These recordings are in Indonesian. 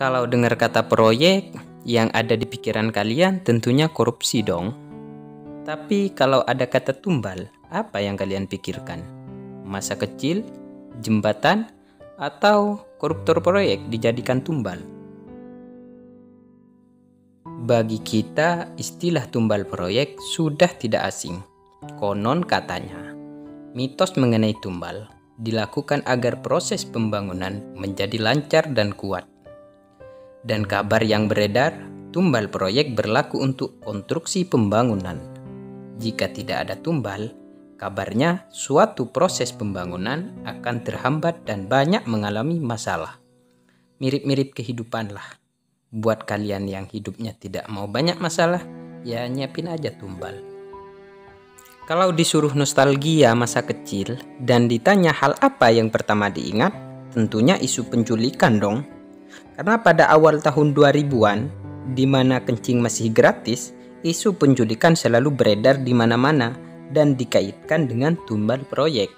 Kalau dengar kata proyek, yang ada di pikiran kalian tentunya korupsi dong. Tapi kalau ada kata tumbal, apa yang kalian pikirkan? Masa kecil, jembatan, atau koruptor proyek dijadikan tumbal? Bagi kita, istilah tumbal proyek sudah tidak asing. Konon katanya, mitos mengenai tumbal dilakukan agar proses pembangunan menjadi lancar dan kuat. Dan kabar yang beredar, tumbal proyek berlaku untuk konstruksi pembangunan. Jika tidak ada tumbal, kabarnya suatu proses pembangunan akan terhambat dan banyak mengalami masalah. Mirip-mirip kehidupan lah. Buat kalian yang hidupnya tidak mau banyak masalah, ya nyiapin aja tumbal. Kalau disuruh nostalgia masa kecil dan ditanya hal apa yang pertama diingat, tentunya isu penculikan dong. Karena pada awal tahun 2000-an, di mana kencing masih gratis, isu penculikan selalu beredar di mana-mana dan dikaitkan dengan tumbal proyek.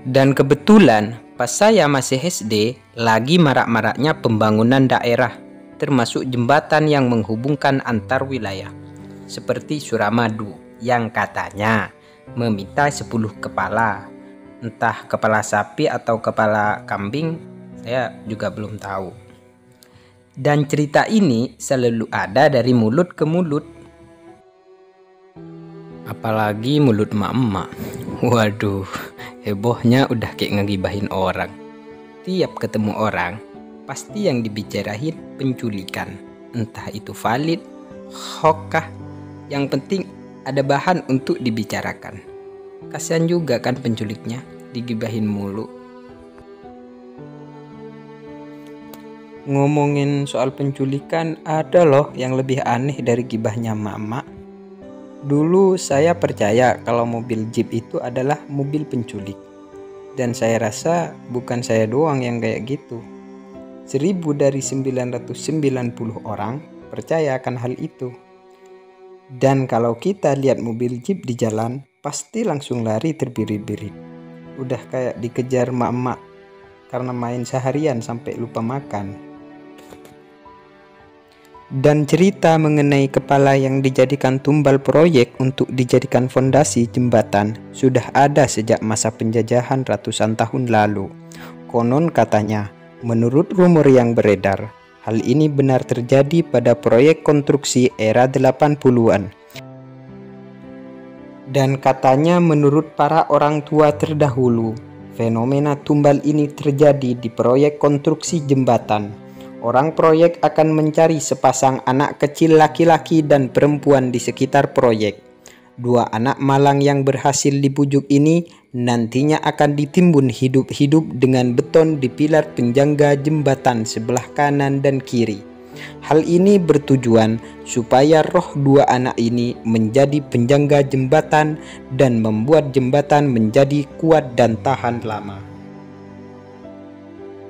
Dan kebetulan, pas saya masih SD, lagi marak-maraknya pembangunan daerah, termasuk jembatan yang menghubungkan antar wilayah, seperti Suramadu, yang katanya meminta 10 kepala, entah kepala sapi atau kepala kambing, saya juga belum tahu. Dan cerita ini selalu ada dari mulut ke mulut. Apalagi mulut emak-emak. Waduh, hebohnya udah kayak ngegibahin orang. Tiap ketemu orang, pasti yang dibicarain penculikan. Entah itu valid, hoax, yang penting ada bahan untuk dibicarakan. Kasian juga kan penculiknya, digibahin mulu. Ngomongin soal penculikan, ada loh yang lebih aneh dari gibahnya mama. Dulu saya percaya kalau mobil Jeep itu adalah mobil penculik. Dan saya rasa bukan saya doang yang kayak gitu. 1.000 dari 990 orang percaya akan hal itu. Dan kalau kita lihat mobil Jeep di jalan, pasti langsung lari terbirit-birit. Udah kayak dikejar mak-mak karena main seharian sampai lupa makan. Dan cerita mengenai kepala yang dijadikan tumbal proyek untuk dijadikan fondasi jembatan sudah ada sejak masa penjajahan ratusan tahun lalu. Konon katanya, menurut rumor yang beredar, hal ini benar terjadi pada proyek konstruksi era 80-an. Dan katanya menurut para orang tua terdahulu, fenomena tumbal ini terjadi di proyek konstruksi jembatan. Orang proyek akan mencari sepasang anak kecil laki-laki dan perempuan di sekitar proyek. 2 anak malang yang berhasil dibujuk ini nantinya akan ditimbun hidup-hidup dengan beton di pilar penjangga jembatan sebelah kanan dan kiri. Hal ini bertujuan supaya roh 2 anak ini menjadi penjangga jembatan dan membuat jembatan menjadi kuat dan tahan lama.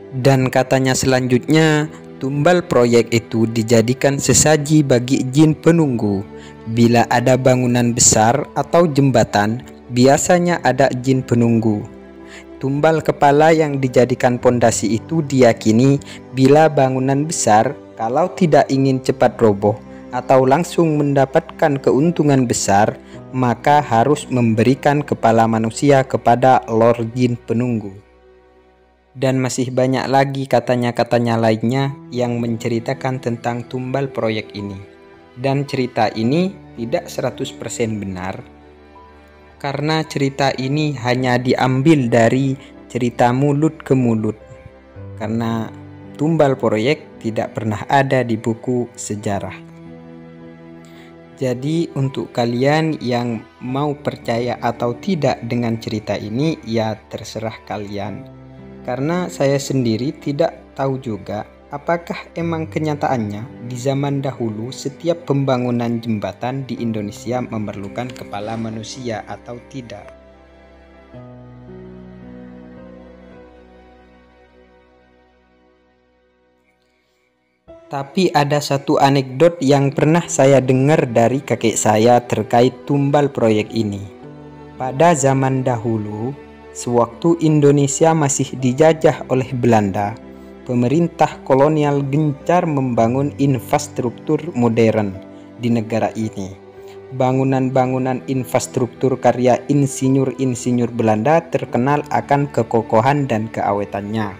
Dan katanya selanjutnya, tumbal proyek itu dijadikan sesaji bagi jin penunggu. Bila ada bangunan besar atau jembatan, biasanya ada jin penunggu. Tumbal kepala yang dijadikan pondasi itu diyakini bila bangunan besar, kalau tidak ingin cepat roboh atau langsung mendapatkan keuntungan besar, maka harus memberikan kepala manusia kepada Lord Jin penunggu. Dan masih banyak lagi katanya-katanya lainnya yang menceritakan tentang tumbal proyek ini. Dan cerita ini tidak 100% benar, karena cerita ini hanya diambil dari cerita mulut ke mulut. Karena tumbal proyek tidak pernah ada di buku sejarah. Jadi untuk kalian yang mau percaya atau tidak dengan cerita ini, ya terserah kalian. Karena saya sendiri tidak tahu juga apakah emang kenyataannya di zaman dahulu setiap pembangunan jembatan di Indonesia memerlukan kepala manusia atau tidak. Tapi ada satu anekdot yang pernah saya dengar dari kakek saya terkait tumbal proyek ini. Pada zaman dahulu, sewaktu Indonesia masih dijajah oleh Belanda, pemerintah kolonial gencar membangun infrastruktur modern di negara ini. Bangunan-bangunan infrastruktur karya insinyur-insinyur Belanda terkenal akan kekokohan dan keawetannya.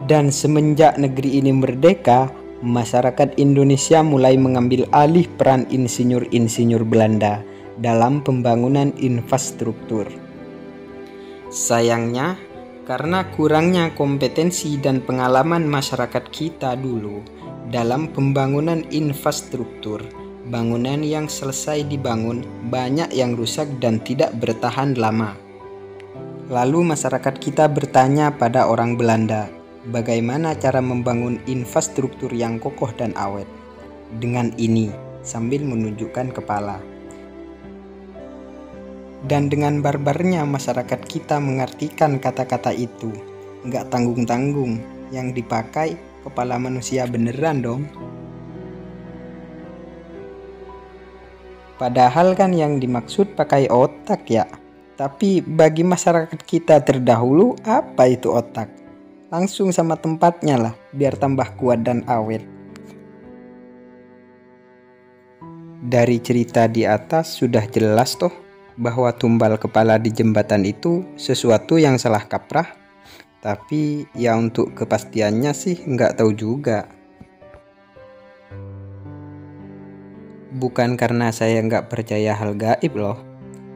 Dan semenjak negeri ini merdeka, masyarakat Indonesia mulai mengambil alih peran insinyur-insinyur Belanda dalam pembangunan infrastruktur. Sayangnya, karena kurangnya kompetensi dan pengalaman masyarakat kita dulu dalam pembangunan infrastruktur, bangunan yang selesai dibangun banyak yang rusak dan tidak bertahan lama. Lalu masyarakat kita bertanya pada orang Belanda, bagaimana cara membangun infrastruktur yang kokoh dan awet? Dengan ini, sambil menunjukkan kepala. Dan dengan barbarnya masyarakat kita mengartikan kata-kata itu. Nggak tanggung-tanggung, yang dipakai kepala manusia beneran dong. Padahal kan yang dimaksud pakai otak ya. Tapi bagi masyarakat kita terdahulu, apa itu otak? Langsung sama tempatnya lah, biar tambah kuat dan awet. Dari cerita di atas sudah jelas toh bahwa tumbal kepala di jembatan itu sesuatu yang salah kaprah. Tapi ya untuk kepastiannya sih nggak tahu juga. Bukan karena saya nggak percaya hal gaib loh.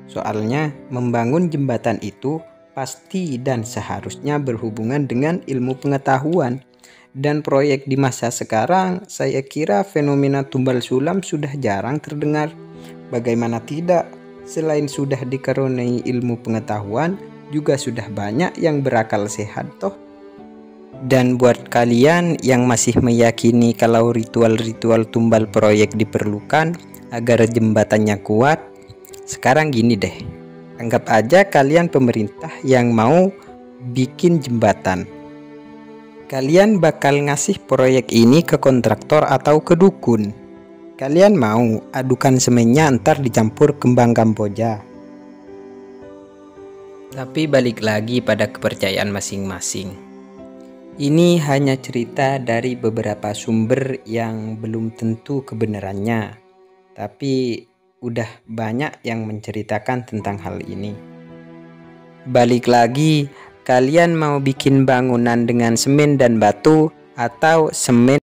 Soalnya membangun jembatan itu pasti dan seharusnya berhubungan dengan ilmu pengetahuan. Dan proyek di masa sekarang, saya kira fenomena tumbal sulam sudah jarang terdengar. Bagaimana tidak, selain sudah dikaruniai ilmu pengetahuan, juga sudah banyak yang berakal sehat toh. Dan buat kalian yang masih meyakini kalau ritual-ritual tumbal proyek diperlukan agar jembatannya kuat, sekarang gini deh, anggap aja kalian pemerintah yang mau bikin jembatan. Kalian bakal ngasih proyek ini ke kontraktor atau ke dukun. Kalian mau adukan semennya ntar dicampur kembang kamboja. Tapi balik lagi pada kepercayaan masing-masing. Ini hanya cerita dari beberapa sumber yang belum tentu kebenarannya, tapi udah banyak yang menceritakan tentang hal ini. Balik lagi, kalian mau bikin bangunan dengan semen dan batu atau semen